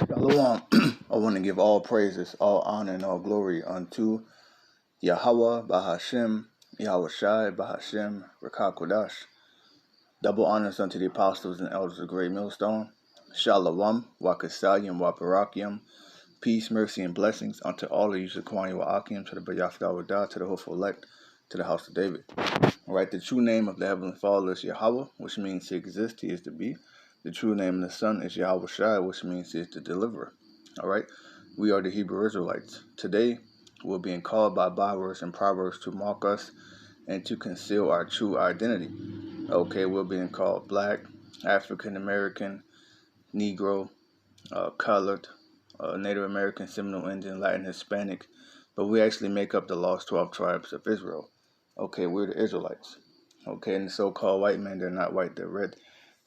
Shalawam. I want to give all praises, all honor, and all glory unto YAHAWAH BAHASHAM, YAHAWASHI BAHASHAM, RAWCHAA QADASH. Double honors unto the apostles and elders of Great Millstone. SHALAWAAM, YAHAWAH Barakyam. Peace, mercy, and blessings unto all of you, Barakyam, to the BAYATH, DAWADA, to the hopeful elect, to the house of David. Alright, the true name of the Heavenly Father is Yahweh, which means to exist, he is to be. The true name of the Son is YAHAWASHI, which means he is the deliverer. Alright, we are the Hebrew Israelites. Today, we're being called by bywords and proverbs to mark us and to conceal our true identity. Okay, we're being called Black, African American, Negro, Colored, Native American, Seminole Indian, Latin, Hispanic, but we actually make up the lost 12 tribes of Israel. Okay, we're the Israelites. Okay, and the so-called white men, they're not white, they're red.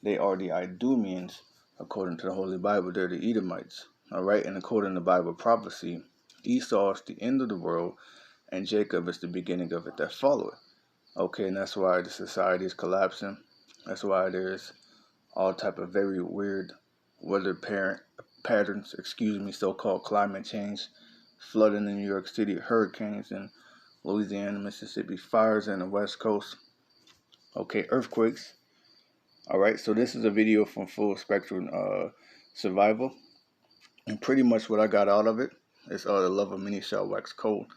They are the Idumeans, according to the Holy Bible. They're the Edomites. Alright, and according to Bible prophecy, Esau is the end of the world, and Jacob is the beginning of it that followeth. Okay, and that's why the society is collapsing. That's why there's all type of very weird weather patterns, so-called climate change, flooding in New York City, hurricanes in Louisiana, Mississippi, fires in the West Coast. Okay, earthquakes. Alright, so this is a video from Full Spectrum Survival. And pretty much what I got out of it is the love of many shall wax cold.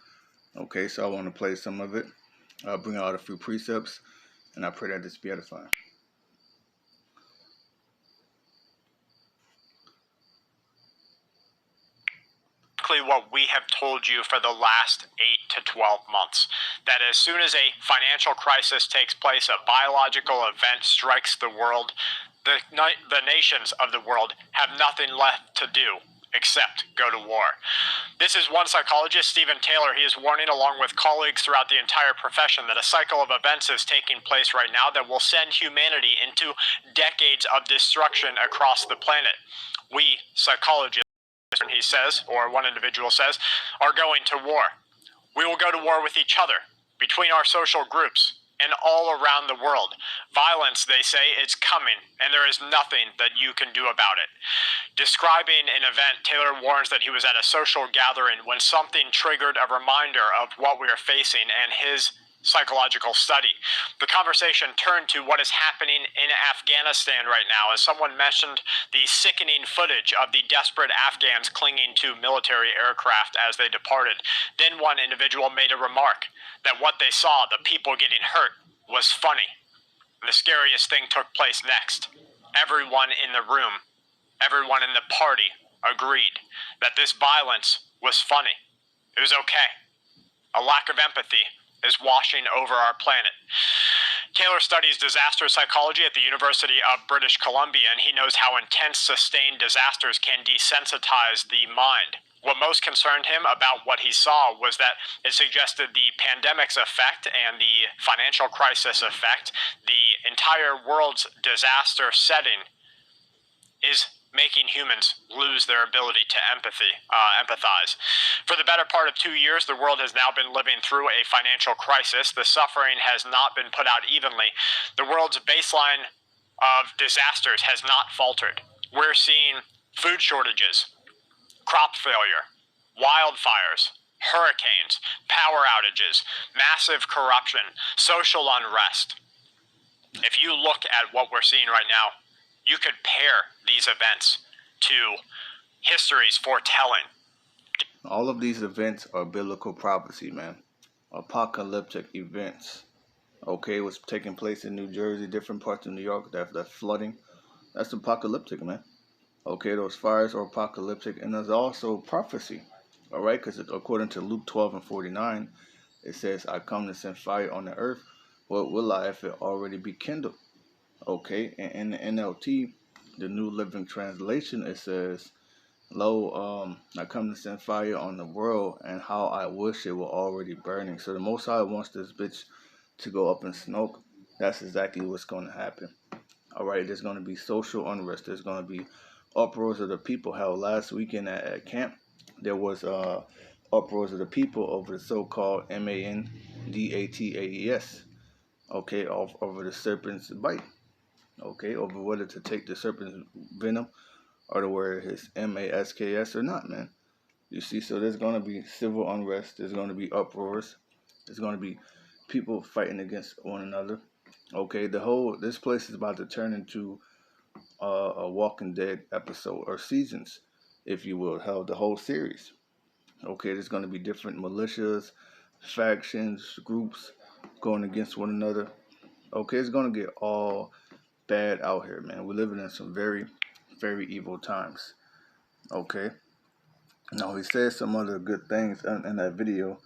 Okay, so I want to play some of it. I'll bring out a few precepts, and I pray that this be edifying. What we have told you for the last 8 to 12 months, that as soon as a financial crisis takes place, a biological event strikes the world, the nations of the world have nothing left to do except go to war. This is one psychologist, Stephen Taylor. He is warning, along with colleagues throughout the entire profession, that a cycle of events is taking place right now that will send humanity into decades of destruction across the planet. We, psychologists, he says, or one individual says, are going to war. We will go to war with each other, between our social groups, and all around the world. Violence, they say, is coming, and there is nothing that you can do about it. Describing an event, Taylor warns that he was at a social gathering when something triggered a reminder of what we are facing and his psychological study. The conversation turned to what is happening in Afghanistan right now, as someone mentioned the sickening footage of the desperate Afghans clinging to military aircraft as they departed. Then one individual made a remark that what they saw, the people getting hurt, was funny. And the scariest thing took place next. Everyone in the room, everyone in the party agreed that this violence was funny. It was okay. A lack of empathy is washing over our planet. Taylor studies disaster psychology at the University of British Columbia, and he knows how intense, sustained disasters can desensitize the mind. What most concerned him about what he saw was that it suggested the pandemic's effect and the financial crisis effect, the entire world's disaster setting, is making humans lose their ability to empathize. For the better part of 2 years, the world has now been living through a financial crisis. The suffering has not been put out evenly. The world's baseline of disasters has not faltered. We're seeing food shortages, crop failure, wildfires, hurricanes, power outages, massive corruption, social unrest. If you look at what we're seeing right now, you could pair these events to history's foretelling. All of these events are biblical prophecy, man. Apocalyptic events. Okay, what's taking place in New Jersey, different parts of New York, that flooding, that's apocalyptic, man. Okay, those fires are apocalyptic, and there's also prophecy. Alright, because according to Luke 12:49, it says, I come to send fire on the earth. What will I if it already be kindled? Okay, and in the NLT, the New Living Translation, it says, Lo, I come to send fire on the world, and how I wish it were already burning. So the Most High wants this bitch to go up in smoke. That's exactly what's going to happen. Alright, there's going to be social unrest. There's going to be uproars of the people. Hell, last weekend at camp, there was uproars of the people over the so-called MANDATAES. Okay, over the serpent's bite. Okay, over whether to take the serpent's venom or to wear his MASKS or not, man. You see, so there's going to be civil unrest. There's going to be uproars. There's going to be people fighting against one another. Okay, this place is about to turn into a Walking Dead episode or seasons, if you will, hell, the whole series. Okay, there's going to be different militias, factions, groups going against one another. Okay, it's going to get all bad out here, man. We're living in some very, very evil times. Okay. Now, he says some other good things in that video,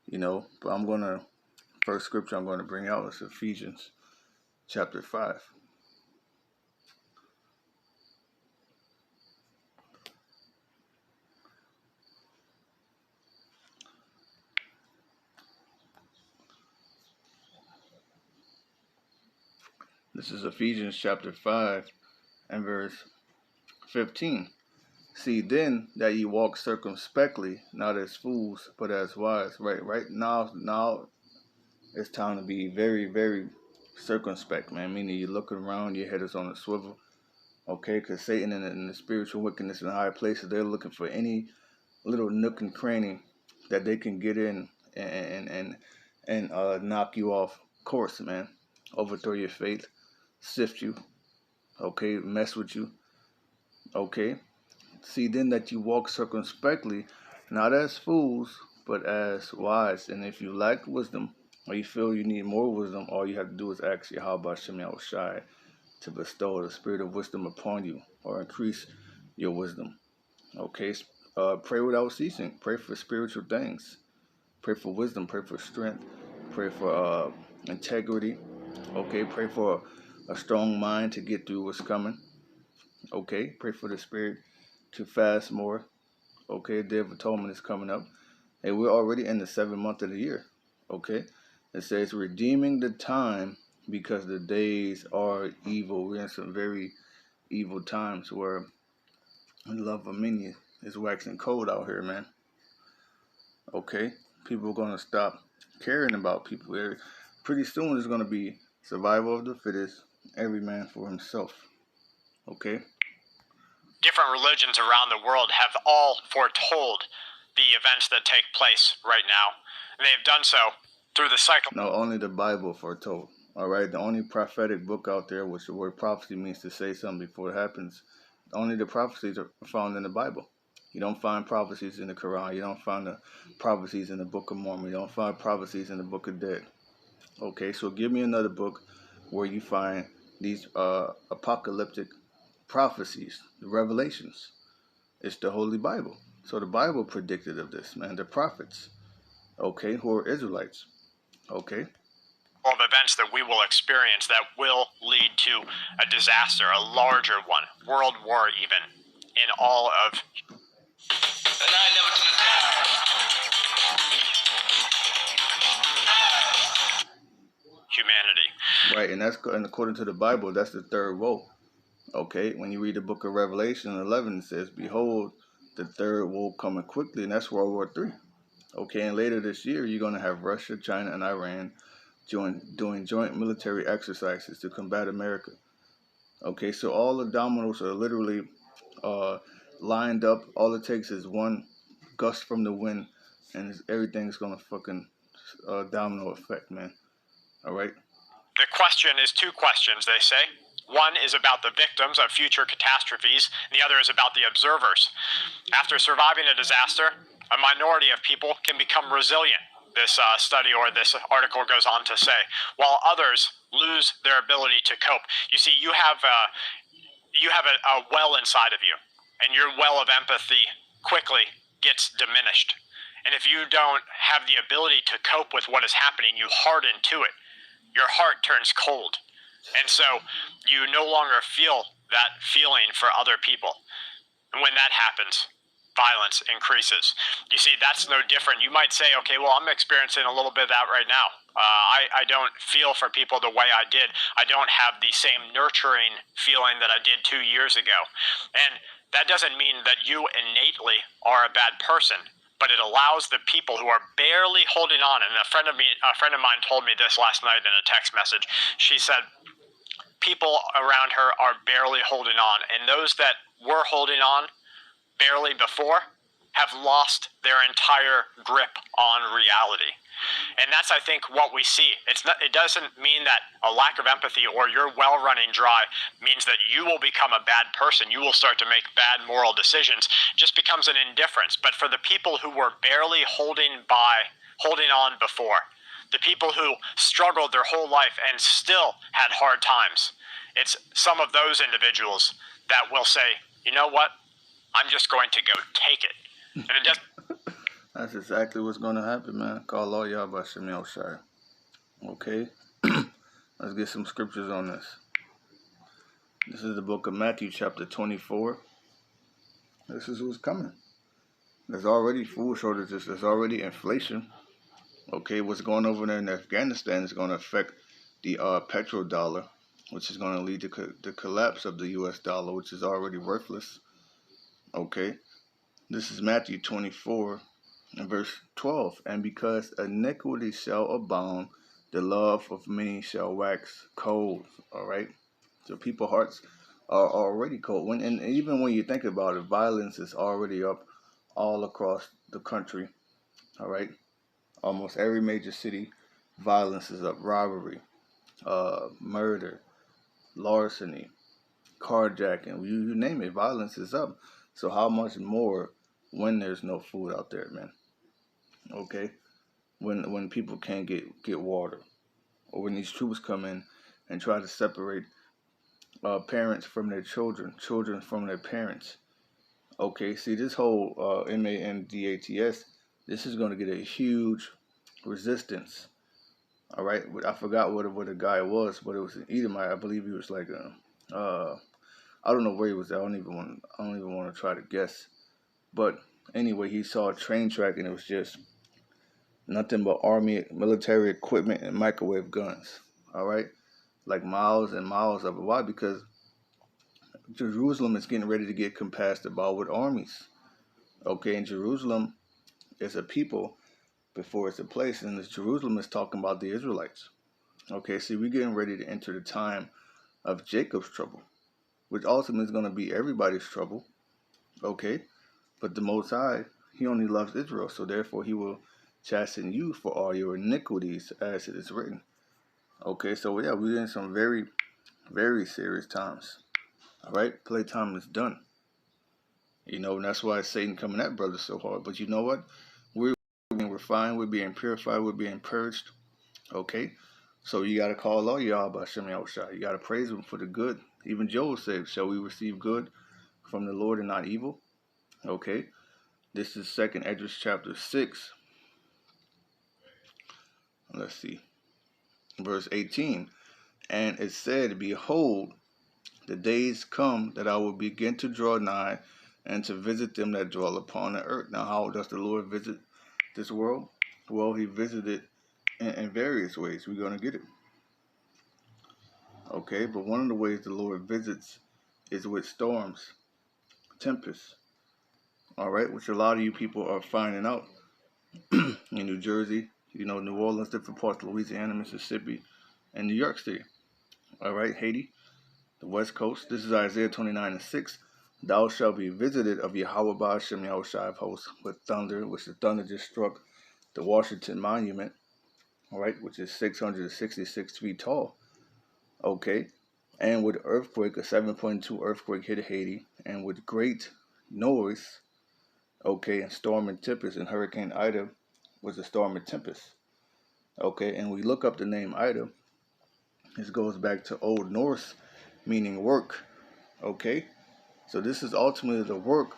but first scripture I'm going to bring out is Ephesians chapter 5. This is Ephesians chapter 5 and verse 15. See then that ye walk circumspectly, not as fools, but as wise. Right now it's time to be very, very circumspect, man. Meaning you're looking around, your head is on a swivel. Okay, because Satan and the spiritual wickedness in high places, they're looking for any little nook and cranny that they can get in and knock you off course, man. Overthrow your faith, sift you, okay, mess with you, okay. See then that you walk circumspectly, not as fools, but as wise. And if you lack wisdom, or you feel you need more wisdom, all you have to do is ask YAHAWAH BAHASHAM to bestow the spirit of wisdom upon you, or increase your wisdom. Okay, pray without ceasing. Pray for spiritual things. Pray for wisdom. Pray for strength. Pray for integrity. Okay, pray for a strong mind to get through what's coming. Okay, pray for the spirit to fast more. Okay, Day of Atonement is coming up, and we're already in the 7th month of the year. Okay, it says redeeming the time because the days are evil. We're in some very evil times where the love of many is waxing cold out here, man. Okay, people are gonna stop caring about people. Pretty soon there's gonna be survival of the fittest, every man for himself. Okay. Different religions around the world have all foretold the events that take place right now. And they have done so through the cycle. No, only the Bible foretold. All right, the only prophetic book out there, which the word prophecy means to say something before it happens, only the prophecies are found in the Bible. You don't find prophecies in the Quran. You don't find the prophecies in the Book of Mormon. You don't find prophecies in the Book of Dead. Okay, so give me another book where you find these apocalyptic prophecies, the revelations. It's the Holy Bible. So the Bible predicted of this, man. The prophets, okay, who are Israelites, okay. Of events that we will experience that will lead to a disaster, a larger one, world war even, in all of humanity. Right, and according to the Bible, that's the third woe. Okay, when you read the book of Revelation 11, it says, behold, the third woe coming quickly, and that's World War III. Okay, and later this year, you're going to have Russia, China, and Iran doing joint military exercises to combat America. Okay, so all the dominoes are literally lined up. All it takes is one gust from the wind, and everything's going to fucking domino effect, man. All right? The question is two questions, they say. One is about the victims of future catastrophes, and the other is about the observers. After surviving a disaster, a minority of people can become resilient, this study or this article goes on to say, while others lose their ability to cope. You see, you have a well inside of you, and your well of empathy quickly gets diminished. And if you don't have the ability to cope with what is happening, you harden to it. Your heart turns cold. And so you no longer feel that feeling for other people. And when that happens, violence increases. You see, that's no different. You might say, okay, well, I'm experiencing a little bit of that right now. I don't feel for people the way I did. I don't have the same nurturing feeling that I did 2 years ago. And that doesn't mean that you innately are a bad person, but it allows the people who are barely holding on. And a friend of mine told me this last night in a text message. She said, people around her are barely holding on. And those that were holding on barely before have lost their entire grip on reality. And that's, I think, what we see. It doesn't mean that a lack of empathy or your well running dry means that you will become a bad person. You will start to make bad moral decisions. It just becomes an indifference. But for the people who were barely holding on before, the people who struggled their whole life and still had hard times, it's some of those individuals that will say, you know what, I'm just going to go take it. And it just... That's exactly what's going to happen, man. Call all y'all by SHAMAIWAN. Okay? Let's get some scriptures on this. This is the book of Matthew, chapter 24. This is what's coming. There's already food shortages. There's already inflation. Okay, what's going over there in Afghanistan is going to affect the petrodollar, which is going to lead to the collapse of the U.S. dollar, which is already worthless. Okay? This is Matthew 24. In verse 12, and because iniquity shall abound, the love of many shall wax cold. All right, so people's hearts are already cold. And even when you think about it, violence is already up all across the country. All right, almost every major city, violence is up. Robbery, murder, larceny, carjacking, you name it, violence is up. So how much more when there's no food out there, man? Okay, when people can't get water, or when these troops come in and try to separate parents from their children from their parents. Okay, see, this whole MANDATS, this is going to get a huge resistance. All right, I forgot what the guy was, but it was an Edomite. I believe he was like I don't know where he was at. I don't even want to try to guess. But anyway, he saw a train track and it was just nothing but army, military equipment, and microwave guns. All right? Like miles and miles of it. Why? Because Jerusalem is getting ready to get compassed about with armies. Okay, and Jerusalem is a people before it's a place. And this Jerusalem is talking about the Israelites. Okay, see, we're getting ready to enter the time of Jacob's trouble, which ultimately is going to be everybody's trouble. Okay? But the Most High, he only loves Israel. So therefore, he will chasten you for all your iniquities, as it is written. Okay, so yeah, we're in some very, very serious times. All right, playtime is done. You know, and that's why Satan coming at brothers so hard. But you know what? We're being refined, we're being purified, we're being purged. Okay, so you got to call all YAHAWAH BAHASHAM. You got to praise him for the good. Even Joel said, shall we receive good from the Lord and not evil? Okay, this is 2nd Esdras chapter 6. Let's see, verse 18. And it said, behold, the days come that I will begin to draw nigh and to visit them that dwell upon the earth. Now, how does the Lord visit this world? Well, he visited in various ways. We're going to get it. Okay, but one of the ways the Lord visits is with storms, tempests. All right, which a lot of you people are finding out in New Jersey, you know, New Orleans, different parts of Louisiana, Mississippi, and New York City. All right, Haiti, the West Coast. This is Isaiah 29:6. Thou shalt be visited of YAHAWAH BAHASHAM, Yahushai of hosts, with thunder, which the thunder just struck the Washington Monument, all right, which is 666 feet tall. Okay, and with earthquake, a 7.2 earthquake hit Haiti, and with great noise, okay, and storm and tempest, and Hurricane Ida was a storm and tempest. Okay, and we look up the name Ida. This goes back to Old Norse, meaning work. Okay, so this is ultimately the work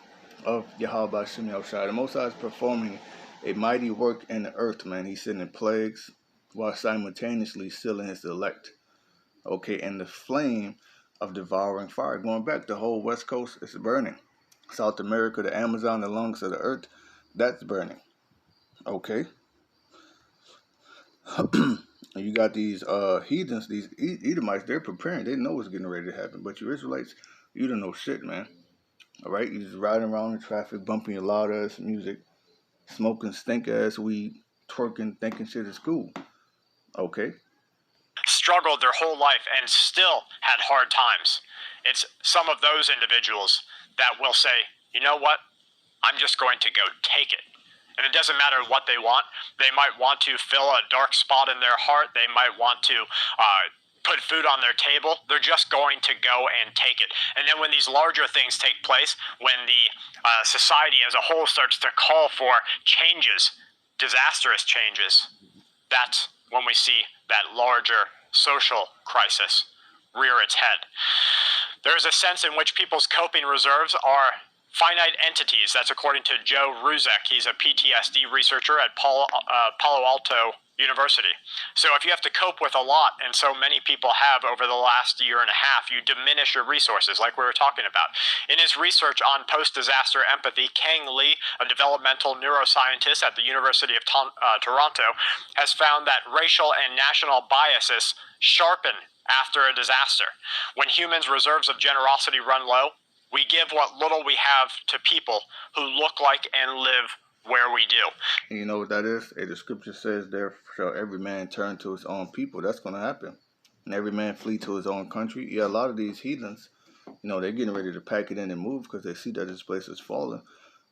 of YAHAWAH BAHASHAM Yahushai. The Most High is performing a mighty work in the earth, man. He's sending plagues while simultaneously sealing his elect. Okay, and the flame of devouring fire. Going back, the whole West Coast is burning. South America, the Amazon, the lungs of the earth, that's burning. Okay. You got these heathens, these Edomites, they're preparing. They know what's getting ready to happen. But you Israelites, you don't know shit, man. All right? You just riding around in traffic, bumping your loud-ass music, smoking stink-ass weed, twerking, thinking shit is cool. Okay? struggled their whole life and still had hard times. It's some of those individuals that will say, you know what, I'm just going to go take it. And it doesn't matter what they want. They might want to fill a dark spot in their heart. They might want to put food on their table. They're just going to go and take it. And then when these larger things take place, when the society as a whole starts to call for changes, disastrous changes, that's when we see that larger social crisis rear its head. There's a sense in which people's coping reserves are finite entities. That's according to Joe Ruzek. He's a PTSD researcher at Palo Alto University. So if you have to cope with a lot, and so many people have over the last year and a half, you diminish your resources, like we were talking about. In his research on post-disaster empathy, Kang Lee, a developmental neuroscientist at the University of Toronto, has found that racial and national biases sharpen after a disaster. When humans' reserves of generosity run low, we give what little we have to people who look like and live where we do. And you know what that is? The scripture says, there shall every man turn to his own people. That's going to happen. And every man flee to his own country. Yeah, a lot of these heathens, you know, they're getting ready to pack it in and move because they see that this place is falling.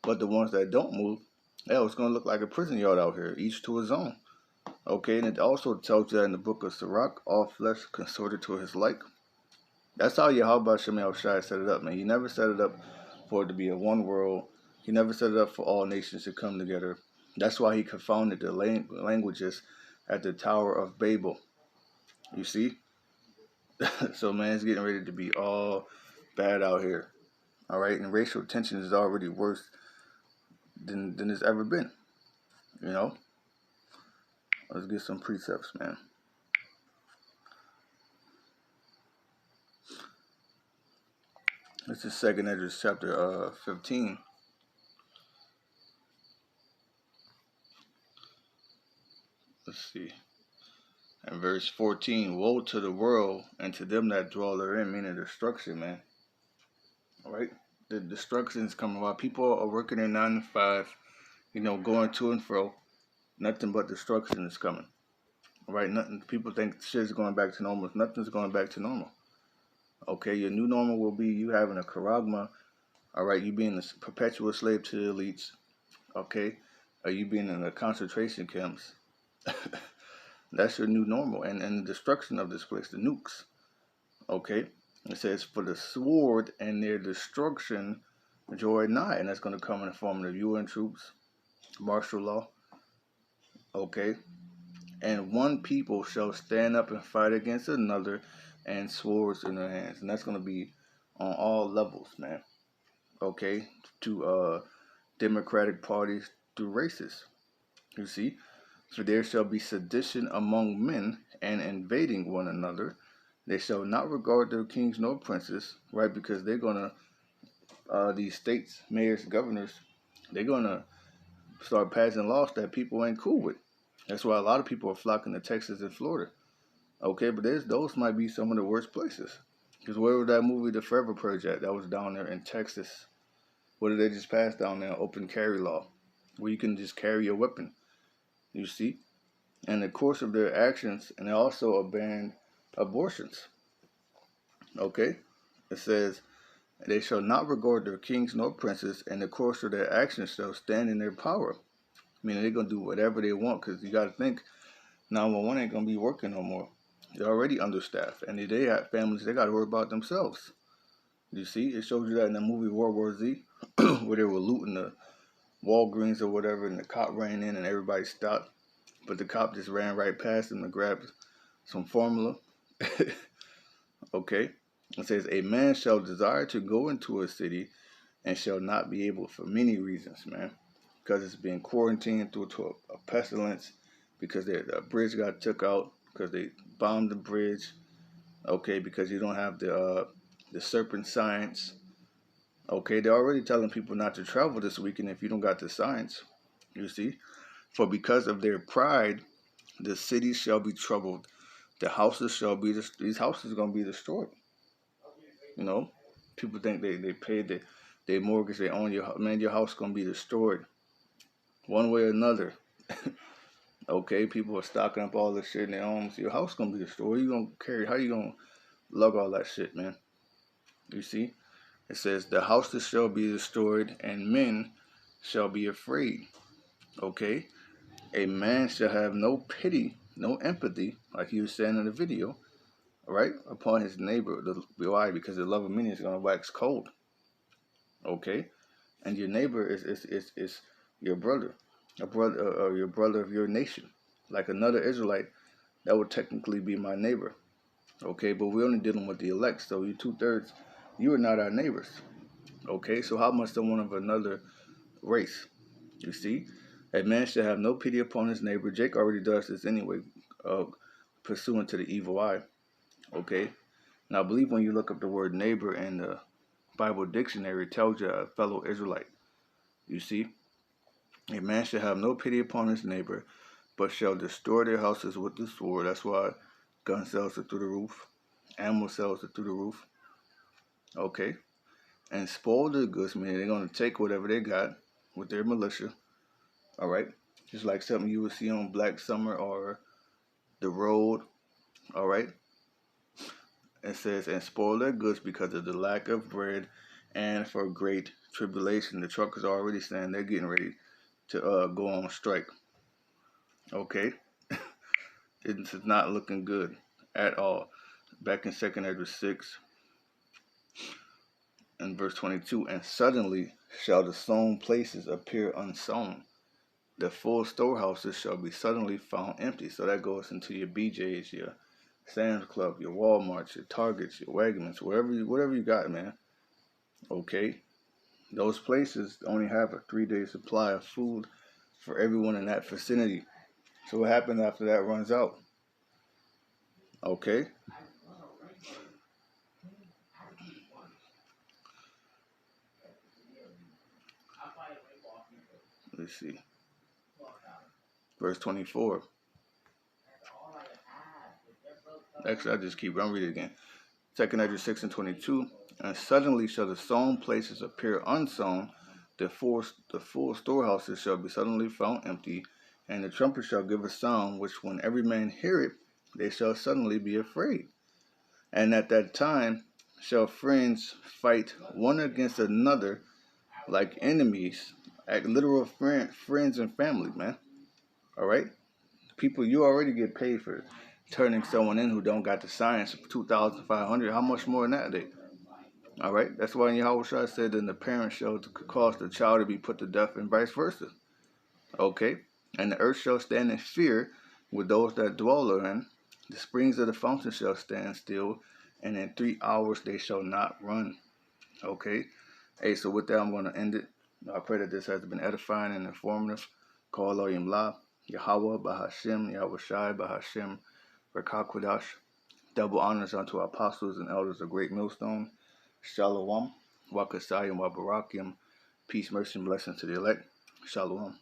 But the ones that don't move, yeah, it's going to look like a prison yard out here, each to his own. Okay, and it also tells you that in the book of Sirach, all flesh consorted to his like. That's how YAHAWAH BAHASHAM set it up, man. He never set it up for it to be a one world. He never set it up for all nations to come together. That's why he confounded the languages at the Tower of Babel. You see? So, man, it's getting ready to be all bad out here. All right? And racial tension is already worse than it's ever been. You know? Let's get some precepts, man. This is 2nd Esdras chapter 15. Let's see. And verse 14. Woe to the world and to them that dwell therein, meaning destruction, man. Alright? The destruction is coming while people are working their 9 to 5, you know, going to and fro. Nothing but destruction is coming. Alright? Nothing. People think shit is going back to normal. Nothing's going back to normal. Okay, your new normal will be you having a charagma, all right, you being a perpetual slave to the elites, okay, or you being in the concentration camps. That's your new normal, and the destruction of this place, the nukes, okay. It says, for the sword and their destruction draw nigh, and that's going to come in the form of UN troops, martial law, okay, and one people shall stand up and fight against another, and swords in their hands. And that's going to be on all levels, man. Okay? To democratic parties, to races. You see? For there shall be sedition among men, and invading one another. They shall not regard their kings nor princes, right? Because they're going to, these states, mayors, governors, they're going to start passing laws that people ain't cool with. That's why a lot of people are flocking to Texas and Florida. Okay, but those might be some of the worst places. Because where was that movie, The Forever Project, that was down there in Texas? What did they just pass down there? Open carry law, where you can just carry a weapon. You see? And the course of their actions, and they also banned abortions. Okay? It says, they shall not regard their kings nor princes, and the course of their actions shall stand in their power. Meaning they're going to do whatever they want, because you got to think, 911 ain't going to be working no more. They're already understaffed, and they have families they got to worry about themselves. You see, it shows you that in the movie World War Z, where they were looting the Walgreens or whatever, and the cop ran in and everybody stopped, but the cop just ran right past them and grabbed some formula. Okay, it says, a man shall desire to go into a city and shall not be able for many reasons, man, because it's being quarantined due to a pestilence, because the bridge got took out, because they bombed the bridge, okay, because you don't have the serpent science, okay. They're already telling people not to travel this weekend if you don't got the science, you see. For because of their pride, the cities shall be troubled, the houses shall be, these houses are going to be destroyed, you know. People think they paid their mortgage, they own your house, man, your house is going to be destroyed, one way or another. Okay, people are stocking up all this shit in their homes. Your house gonna be destroyed. You gonna carry? How you gonna lug all that shit, man? You see, it says the houses shall be destroyed, and men shall be afraid. Okay, a man shall have no pity, no empathy, like he was saying in the video, right, upon his neighbor. Why? Because the love of many is gonna wax cold. Okay, and your neighbor is your brother, your brother of your nation, like another Israelite. That would technically be my neighbor. Okay, but we're only dealing with the elect, so you 2/3, you are not our neighbors. Okay, so how much someone of another race? You see, a man should have no pity upon his neighbor. Jake already does this anyway, pursuant to the evil eye. Okay, now I believe when you look up the word neighbor in the Bible dictionary, it tells you a fellow Israelite. You see, a man shall have no pity upon his neighbor, but shall destroy their houses with the sword. That's why gun sales are through the roof, animal sales are through the roof. Okay, and spoil their goods, meaning they're going to take whatever they got with their militia. All right, just like something you would see on Black Summer or The Road. All right, it says, and spoil their goods because of the lack of bread and for great tribulation. The truckers are already saying they're getting ready to go on strike. Okay, it's not looking good at all. Back in 2 Ezra 6 and verse 22, and suddenly shall the sown places appear unsown. The full storehouses shall be suddenly found empty. So that goes into your BJ's, your Sam's Club, your Walmarts, your Targets, your Wegmans, whatever you got, man. Okay, those places only have a 3-day supply of food for everyone in that vicinity. So what happens after that runs out? Okay. Let's see. Verse 24. Actually, I'll just keep going. Read it again. 2 Ezra 6 and 22. And suddenly shall the sown places appear unsown. The full storehouses shall be suddenly found empty. And the trumpet shall give a sound, which when every man hear it, they shall suddenly be afraid. And at that time shall friends fight one against another like enemies, like literal friends and family, man. All right? People, you already get paid for turning someone in who don't got the science of 2,500. How much more than that they? All right? That's why YAHAWASHI said that the parent shall cause the child to be put to death and vice versa. Okay? And the earth shall stand in fear with those that dwell therein. The springs of the fountain shall stand still, and in 3 hours they shall not run. Okay? Hey, so with that, I'm going to end it. I pray that this has been edifying and informative. halalyam, YAHAWAH BAHASHAM, YAHAWASHI BAHASHAM, QADASH. Double honors unto our apostles and elders of Great Millstone. SHALAWAAM, Barakyam. Peace, mercy, and blessings to the elect. SHALAWAAM.